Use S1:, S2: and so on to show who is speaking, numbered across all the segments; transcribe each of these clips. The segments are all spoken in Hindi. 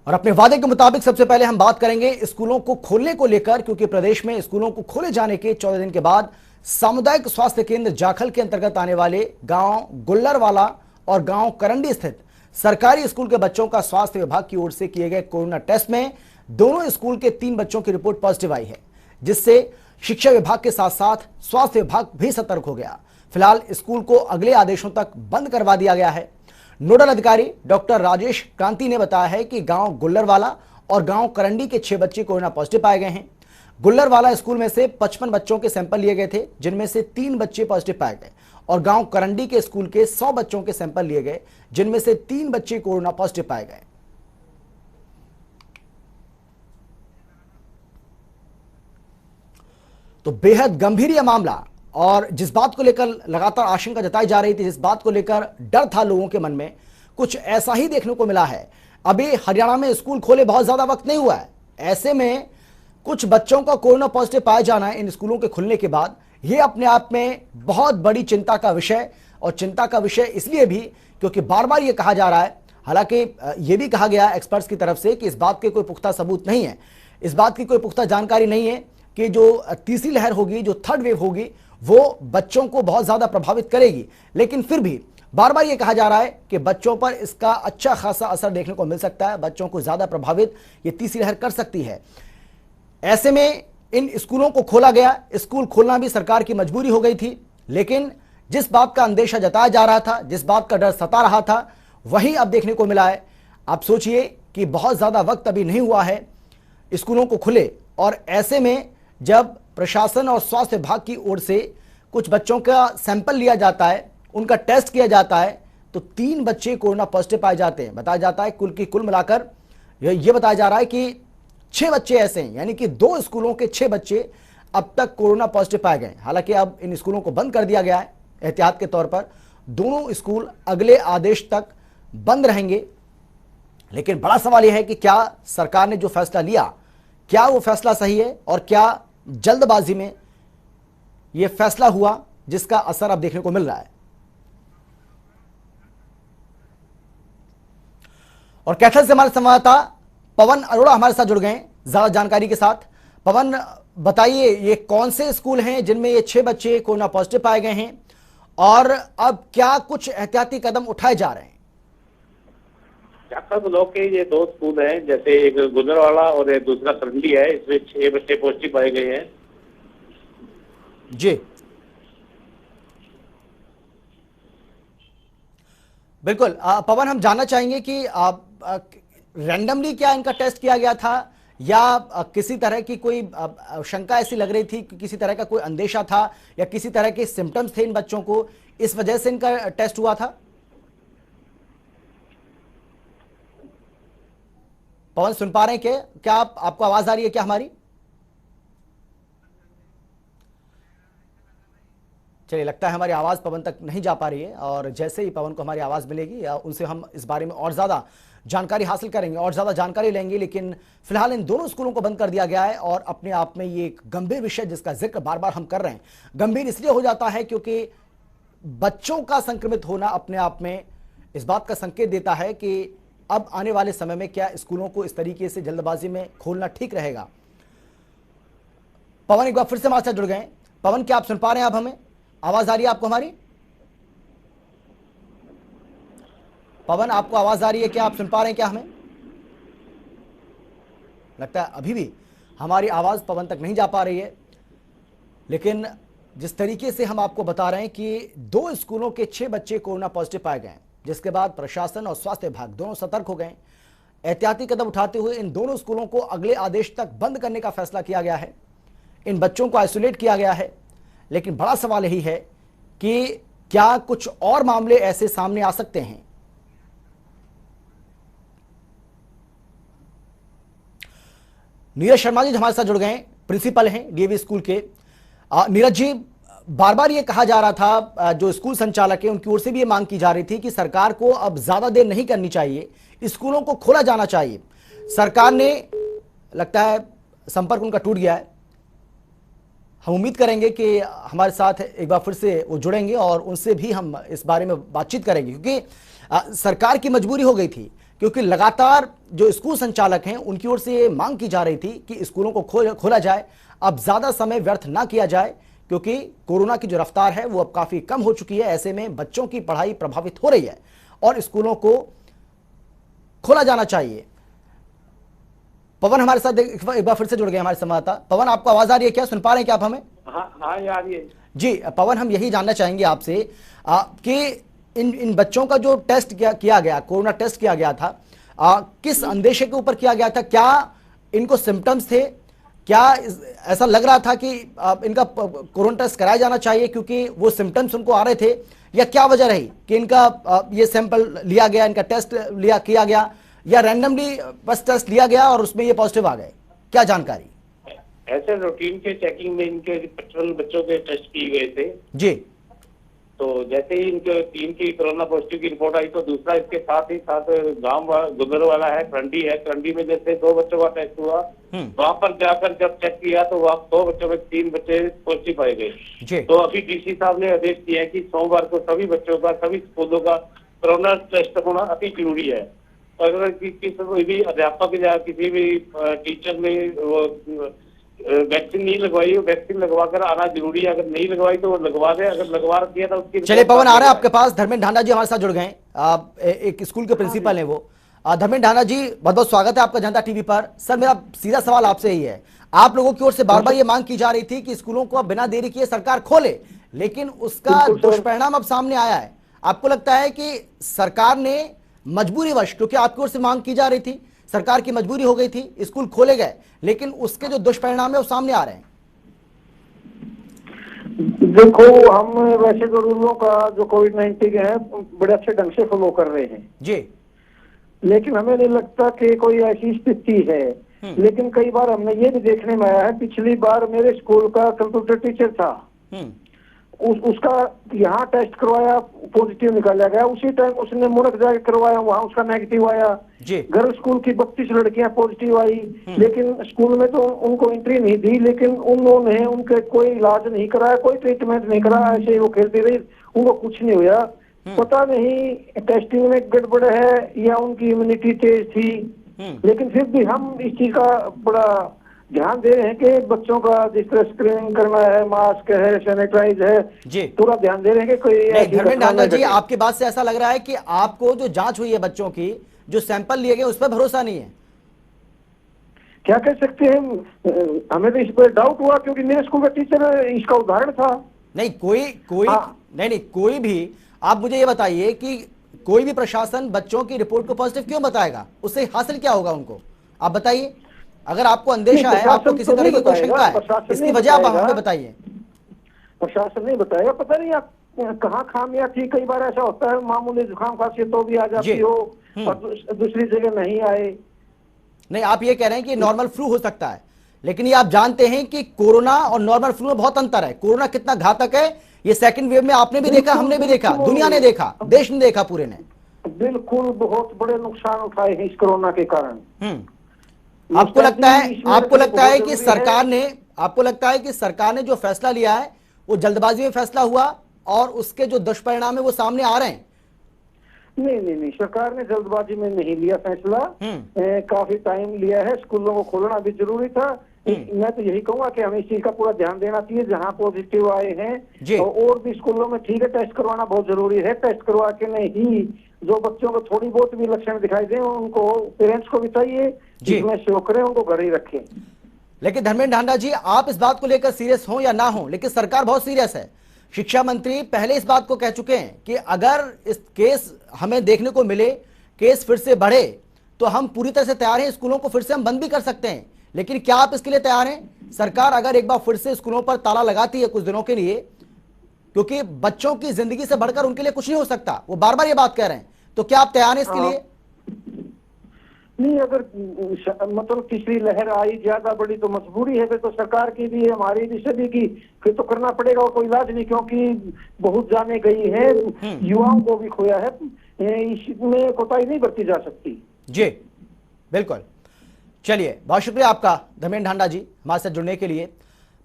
S1: और अपने वादे के मुताबिक सबसे पहले हम बात करेंगे स्कूलों को खोलने को लेकर, क्योंकि प्रदेश में स्कूलों को खोले जाने के 14 दिन के बाद सामुदायिक स्वास्थ्य केंद्र जाखल के अंतर्गत आने वाले गांव गुल्लरवाला और गांव करंडी स्थित सरकारी स्कूल के बच्चों का स्वास्थ्य विभाग की ओर से किए गए कोरोना टेस्ट में दोनों स्कूल के 3 बच्चों की रिपोर्ट पॉजिटिव आई है, जिससे शिक्षा विभाग के साथ साथ स्वास्थ्य विभाग भी सतर्क हो गया। फिलहाल स्कूल को अगले आदेशों तक बंद करवा दिया गया है। नोडल अधिकारी डॉक्टर राजेश क्रांति ने बताया है कि गांव गुल्लरवाला और गांव करंडी के 6 बच्चे कोरोना पॉजिटिव पाए गए हैं। गुल्लरवाला स्कूल में से 55 बच्चों के सैंपल लिए गए थे, जिनमें से 3 बच्चे पॉजिटिव पाए गए, और गांव करंडी के स्कूल के 100 बच्चों के सैंपल लिए गए, जिनमें से 3 बच्चे कोरोना पॉजिटिव पाए गए। तो बेहद गंभीर यह मामला, और जिस बात को लेकर लगातार आशंका जताई जा रही थी, जिस बात को लेकर डर था लोगों के मन में, कुछ ऐसा ही देखने को मिला है। अभी हरियाणा में स्कूल खोले बहुत ज्यादा वक्त नहीं हुआ है, ऐसे में कुछ बच्चों का कोरोना पॉजिटिव पाया जाना है इन स्कूलों के खुलने के बाद, यह अपने आप में बहुत बड़ी चिंता का विषय, और चिंता का विषय इसलिए भी क्योंकि बार बार यह कहा जा रहा है, हालांकि यह भी कहा गया एक्सपर्ट्स की तरफ से कि इस बात के कोई पुख्ता सबूत नहीं है, इस बात की कोई पुख्ता जानकारी नहीं है कि जो तीसरी लहर होगी, जो थर्ड वेव होगी, वो बच्चों को बहुत ज्यादा प्रभावित करेगी। लेकिन फिर भी बार बार ये कहा जा रहा है कि बच्चों पर इसका अच्छा खासा असर देखने को मिल सकता है, बच्चों को ज्यादा प्रभावित ये तीसरी लहर कर सकती है। ऐसे में इन स्कूलों को खोला गया, स्कूल खोलना भी सरकार की मजबूरी हो गई थी, लेकिन जिस बात का अंदेशा जताया जा रहा था, जिस बात का डर सता रहा था, वही अब देखने को मिला है। आप सोचिए कि बहुत ज्यादा वक्त अभी नहीं हुआ है स्कूलों को खुले, और ऐसे में जब प्रशासन और स्वास्थ्य विभाग की ओर से कुछ बच्चों का सैंपल लिया जाता है, उनका टेस्ट किया जाता है, तो 3 बच्चे कोरोना पॉजिटिव पाए जाते हैं। बताया जाता है कुल मिलाकर यह बताया जा रहा है कि 6 बच्चे ऐसे हैं, यानी कि 2 स्कूलों के 6 बच्चे अब तक कोरोना पॉजिटिव पाए गए। हालांकि अब इन स्कूलों को बंद कर दिया गया है एहतियात के तौर पर, दोनों स्कूल अगले आदेश तक बंद रहेंगे। लेकिन बड़ा सवाल यह है कि क्या सरकार ने जो फैसला लिया, क्या वो फैसला सही है, और क्या जल्दबाजी में यह फैसला हुआ जिसका असर अब देखने को मिल रहा है। और कैथल से हमारे संवाददाता पवन अरोड़ा हमारे साथ जुड़ गए हैं ज्यादा जानकारी के साथ। पवन, बताइए ये कौन से स्कूल हैं जिनमें ये 6 बच्चे कोरोना पॉजिटिव पाए गए हैं, और अब क्या कुछ एहतियाती कदम उठाए जा रहे हैं?
S2: जाखल ब्लॉक के ये 2 स्कूल हैं, जैसे एक गुजरवाला और एक दूसरा करंडी है, इसमें 6 बच्चे पॉजिटिव पाए गए हैं।
S1: जी बिल्कुल। पवन, हम जानना चाहेंगे कि रैंडमली क्या इनका टेस्ट किया गया था, या किसी तरह की कोई शंका ऐसी लग रही थी कि किसी तरह का कोई अंदेशा था, या किसी तरह के सिम्टम्स थे इन बच्चों को, इस वजह से इनका टेस्ट हुआ था? पवन, सुन पा रहे हैं क्या आपको आवाज आ रही है क्या हमारी? चलिए, लगता है हमारी आवाज पवन तक नहीं जा पा रही है, और जैसे ही पवन को हमारी आवाज मिलेगी उनसे हम इस बारे में और ज्यादा जानकारी हासिल करेंगे और ज्यादा जानकारी लेंगे। लेकिन फिलहाल इन दोनों स्कूलों को बंद कर दिया गया है, और अपने आप में ये एक गंभीर विषय जिसका जिक्र बार बार हम कर रहे हैं, गंभीर इसलिए हो जाता है क्योंकि बच्चों का संक्रमित होना अपने आप में इस बात का संकेत देता है कि अब आने वाले समय में क्या स्कूलों को इस तरीके से जल्दबाजी में खोलना ठीक रहेगा। पवन एक बार फिर से हमारे साथ जुड़ गए। पवन, क्या आप सुन पा रहे हैं? आप हमें आवाज आ रही है आपको हमारी? पवन, आपको आवाज आ रही है क्या? आप सुन पा रहे हैं क्या हमें? लगता है अभी भी हमारी आवाज पवन तक नहीं जा पा रही है। लेकिन जिस तरीके से हम आपको बता रहे हैं कि 2 स्कूलों के 6 बच्चे कोरोना पॉजिटिव पाए गए, जिसके बाद प्रशासन और स्वास्थ्य विभाग दोनों सतर्क हो गए। एहतियाती कदम उठाते हुए इन दोनों स्कूलों को अगले आदेश तक बंद करने का फैसला किया गया है, इन बच्चों को आइसोलेट किया गया है। लेकिन बड़ा सवाल यही है कि क्या कुछ और मामले ऐसे सामने आ सकते हैं? नीरज शर्मा जी हमारे साथ जुड़ गए, प्रिंसिपल हैं डीएवी स्कूल के। नीरज जी, बार बार ये कहा जा रहा था, जो स्कूल संचालक है उनकी ओर से भी ये मांग की जा रही थी कि सरकार को अब ज्यादा देर नहीं करनी चाहिए, स्कूलों को खोला जाना चाहिए। सरकार ने, लगता है संपर्क उनका टूट गया है। हम उम्मीद करेंगे कि हमारे साथ एक बार फिर से वो जुड़ेंगे और उनसे भी हम इस बारे में बातचीत करेंगे, क्योंकि सरकार की मजबूरी हो गई थी क्योंकि लगातार जो स्कूल संचालक हैं उनकी ओर से ये मांग की जा रही थी कि स्कूलों को खोला जाए, अब ज्यादा समय व्यर्थ ना किया जाए, क्योंकि कोरोना की जो रफ्तार है वो अब काफी कम हो चुकी है। ऐसे में बच्चों की पढ़ाई प्रभावित हो रही है और स्कूलों को खोला जाना चाहिए। पवन हमारे साथ एक बार फिर से जुड़ गए हमारे संवाददाता। पवन, आपको आवाज आ रही है क्या? सुन पा रहे हैं क्या आप हमें?
S2: हाँ यार ये
S1: जी पवन, हम यही जानना चाहेंगे आपसे कि इन बच्चों का जो टेस्ट किया गया, कोरोना टेस्ट किया गया था, किस अंदेशे के ऊपर किया गया था? क्या इनको सिम्टम्स थे? क्या ऐसा लग रहा था कि इनका कोरोना टेस्ट कराया जाना चाहिए क्योंकि वो सिम्टम्स उनको आ रहे थे, या क्या वजह रही कि इनका ये सैंपल लिया गया, इनका टेस्ट किया गया, या रैंडमली बस टेस्ट लिया गया और उसमें ये पॉजिटिव आ गए? क्या जानकारी?
S2: ऐसे रूटीन के चेकिंग में इनके 55 बच्चों के टेस्ट किए गए थे
S1: जी।
S2: तो जैसे ही इनके 3 की कोरोना पॉजिटिव की रिपोर्ट आई तो दूसरा इसके साथ गांव गुजर वाला है करंडी में जैसे 2 बच्चों का टेस्ट हुआ, वहां पर जाकर जब चेक किया तो वहाँ 2 बच्चों में 3 बच्चे पॉजिटिव पाए गए। तो अभी डीसी साहब ने आदेश दिए हैं कि सोमवार को सभी बच्चों का, सभी स्कूलों का कोरोना टेस्ट होना अति जरूरी है। अगर किसी भी अध्यापक या किसी भी टीचर ने वो वैक्सीन नहीं लगवाई, वैक्सीन लगवा कर आना जरूरी है। अगर नहीं लगवाई तो वो लगवा दे, अगर लगवा दिया तो उसकी।
S1: चलिए पवन, आ रहे हैं आपके पास। धर्मेंद्र ढांडा जी हमारे साथ जुड़ गए, एक स्कूल के प्रिंसिपल हैं वो। धर्मेंद्र ढांडा जी, बहुत बहुत स्वागत है आपका जनता टीवी पर। सर, मेरा सीधा सवाल आपसे ही है, आप लोगों की ओर से बार बार ये मांग की जा रही थी कि स्कूलों को अब बिना देरी किए सरकार खोले, लेकिन उसका दुष्परिणाम अब सामने आया है। आपको लगता है कि सरकार ने मजबूरीवश, क्योंकि आपकी ओर से मांग की जा रही थी, सरकार की मजबूरी हो गई थी, स्कूल खोले गए, लेकिन उसके जो दुष्परिणाम है वो सामने आ रहे हैं?
S3: देखो, हम वैसे तो रूलों का जो कोविड-19 के हैं बड़े अच्छे ढंग से फॉलो कर रहे हैं
S1: जी,
S3: लेकिन हमें नहीं लगता कि कोई ऐसी स्थिति है। लेकिन कई बार हमने ये भी देखने में आया है, पिछली बार मेरे स्कूल का कंप्यूटर टीचर था, उसका यहाँ टेस्ट करवाया, पॉजिटिव निकाला गया, उसी टाइम उसने मुड़क जाकर करवाया, वहाँ उसका नेगेटिव आया। गर्ल स्कूल की 32 लड़कियां पॉजिटिव आई, लेकिन स्कूल में तो उनको एंट्री नहीं दी, लेकिन उन्होंने उनके कोई इलाज नहीं कराया, कोई ट्रीटमेंट नहीं कराया, ऐसे ही वो खेलती रही, उनको कुछ नहीं हुआ। पता नहीं टेस्टिंग में गड़बड़ है या उनकी इम्यूनिटी तेज थी, लेकिन फिर भी हम इस चीज का बड़ा ध्यान दे रहे हैं कि बच्चों का जिस तरह स्क्रीनिंग करना है, मास्क है, सैनिटाइज है, पूरा ध्यान दे रहे हैं कि कोई।
S1: धर्मेंद्र ढांडा जी, आपकी बात से ऐसा लग रहा है कि आपको जो जांच हुई है बच्चों की, जो सैंपल लिए गए, उस पर भरोसा नहीं है।
S3: क्या कह सकते हैं, हमें तो इस पर डाउट हुआ क्योंकि मेरे स्कूल का टीचर इसका उदाहरण था।
S1: नहीं कोई भी, आप मुझे ये बताइए कि कोई भी प्रशासन बच्चों की रिपोर्ट को पॉजिटिव क्यों बताएगा? उससे हासिल क्या होगा उनको? आप बताइए, अगर आपको अंदेशा है, आपको किसी तरह की कोई शंका है, इसकी वजह आप हमें बताइए।
S3: प्रशासन नहीं बताएगा, पता नहीं आप कहाँ खामियां थी। कई बार ऐसा होता है, मामूली जुकाम खांसी तो भी आ जाती हो और दूसरी जगह नहीं आए।
S1: नहीं, आप ये कह रहे हैं कि नॉर्मल फ्लू हो सकता है, लेकिन ये आप जानते हैं कि कोरोना और नॉर्मल फ्लू में बहुत अंतर है। कोरोना कितना घातक है ये सेकंड वेव में आपने भी देखा, हमने भी देखा, दुनिया ने देखा, देश ने देखा, पूरे ने।
S3: बिल्कुल, बहुत बड़े नुकसान उठाए हैं इस कोरोना के कारण।
S1: आपको लगता है कि सरकार ने जो फैसला लिया है वो जल्दबाजी में फैसला हुआ और उसके जो दुष्परिणाम है वो सामने आ रहे हैं?
S3: नहीं, सरकार ने जल्दबाजी में नहीं लिया फैसला, काफी टाइम लिया है। स्कूलों को खोलना भी जरूरी था। मैं तो यही कहूंगा कि हमें इस चीज का पूरा ध्यान देना चाहिए। जहां पॉजिटिव आए हैं और भी स्कूलों में ठीक है, टेस्ट करवाना बहुत जरूरी है। टेस्ट करवा के नहीं, जो बच्चों को थोड़ी बहुत भी लक्षण दिखाई दे उनको पेरेंट्स को भी चाहिए जिसमें शौक करें, उनको घर ही रखें।
S1: लेकिन धर्मेंद्र ढांडा जी, आप इस बात को लेकर सीरियस हो या ना हो, लेकिन सरकार बहुत सीरियस है। शिक्षा मंत्री पहले इस बात को कह चुके हैं कि अगर इस केस हमें देखने को मिले, केस फिर से बढ़े, तो हम पूरी तरह से तैयार हैं, स्कूलों को फिर से हम बंद भी कर सकते हैं। लेकिन क्या आप इसके लिए तैयार हैं? सरकार अगर एक बार फिर से स्कूलों पर ताला लगाती है कुछ दिनों के लिए, क्योंकि बच्चों की जिंदगी से बढ़कर उनके लिए कुछ नहीं हो सकता, वो बार बार ये बात कह रहे हैं, तो क्या आप तैयार हैं इसके लिए?
S3: नहीं, अगर मतलब तीसरी लहर आई ज्यादा बड़ी तो मजबूरी है, फिर तो सरकार की भी, हमारी भी, सभी की, फिर तो करना पड़ेगा और कोई इलाज नहीं, क्योंकि बहुत जाने गई है, युवाओं को भी खोया है, इसमें कोताही नहीं बरती जा सकती।
S1: जी बिल्कुल। चलिए, बहुत शुक्रिया आपका धर्मेंद्र ढांडा जी हमारे साथ जुड़ने के लिए।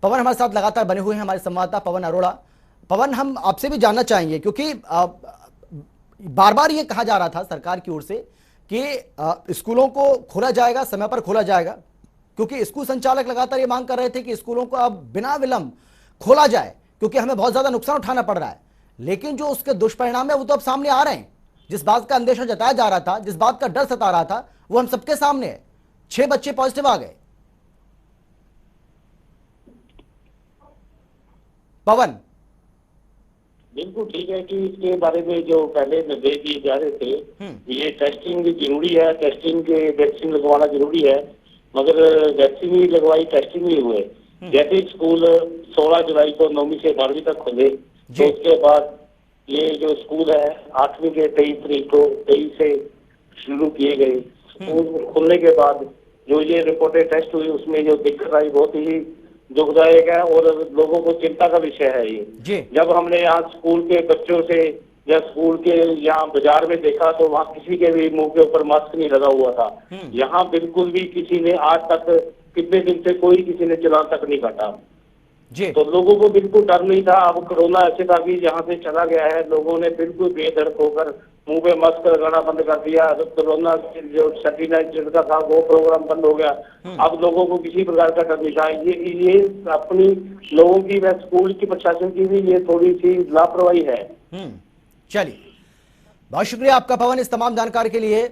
S1: पवन हमारे साथ लगातार बने हुए हैं, हमारे संवाददाता पवन अरोड़ा। पवन, हम आपसे भी जानना चाहेंगे, क्योंकि बार बार ये कहा जा रहा था सरकार की ओर से कि स्कूलों को खोला जाएगा, समय पर खोला जाएगा, क्योंकि स्कूल संचालक लगातार ये मांग कर रहे थे कि स्कूलों को अब बिना विलंब खोला जाए, क्योंकि हमें बहुत ज्यादा नुकसान उठाना पड़ रहा है। लेकिन जो उसके दुष्परिणाम है वो तो अब सामने आ रहे हैं। जिस बात का अंदेशा जताया जा रहा था, जिस बात का डर सता रहा था, वो हम सबके सामने है। 6 बच्चे पॉजिटिव आ गए। पवन,
S2: बिल्कुल ठीक है कि इसके बारे में जो पहले निर्देश दिए जा रहे थे, ये टेस्टिंग जरूरी है, टेस्टिंग के वैक्सीन लगवाना जरूरी है, मगर वैक्सीन ही लगवाई, टेस्टिंग नहीं हुए। जैसे स्कूल 16 जुलाई को 9वीं से 12वीं तक खुले, तो उसके बाद ये जो स्कूल है 8वीं के 23 तारीख को 23 से शुरू किए गए। स्कूल खुलने के बाद जो ये रिपोर्टेड टेस्ट हुई, उसमें जो दिक्कत आई बहुत ही दुखदायक है और लोगों को चिंता का विषय है ये। जब हमने यहाँ स्कूल के बच्चों से या स्कूल के यहाँ बाजार में देखा, तो वहाँ किसी के भी मुंह के ऊपर मास्क नहीं लगा हुआ था। यहाँ बिल्कुल भी किसी ने आज तक, कितने दिन से कोई किसी ने चालान तक नहीं काटा। तो लोगों को बिल्कुल डर नहीं था। अब कोरोना ऐसे था कि जहाँ से चला गया है, लोगों ने बिल्कुल बेधड़क होकर मुंह पे मास्क लगाना बंद कर दिया। कोरोना जो सर्टिफिकेट का था वो प्रोग्राम बंद हो गया। अब लोगों को किसी प्रकार का डर नहीं था। ये अपनी लोगों की व स्कूल की प्रशासन की भी ये थोड़ी सी लापरवाही है।
S1: चलिए, बहुत शुक्रिया आपका पवन इस तमाम जानकारी के लिए।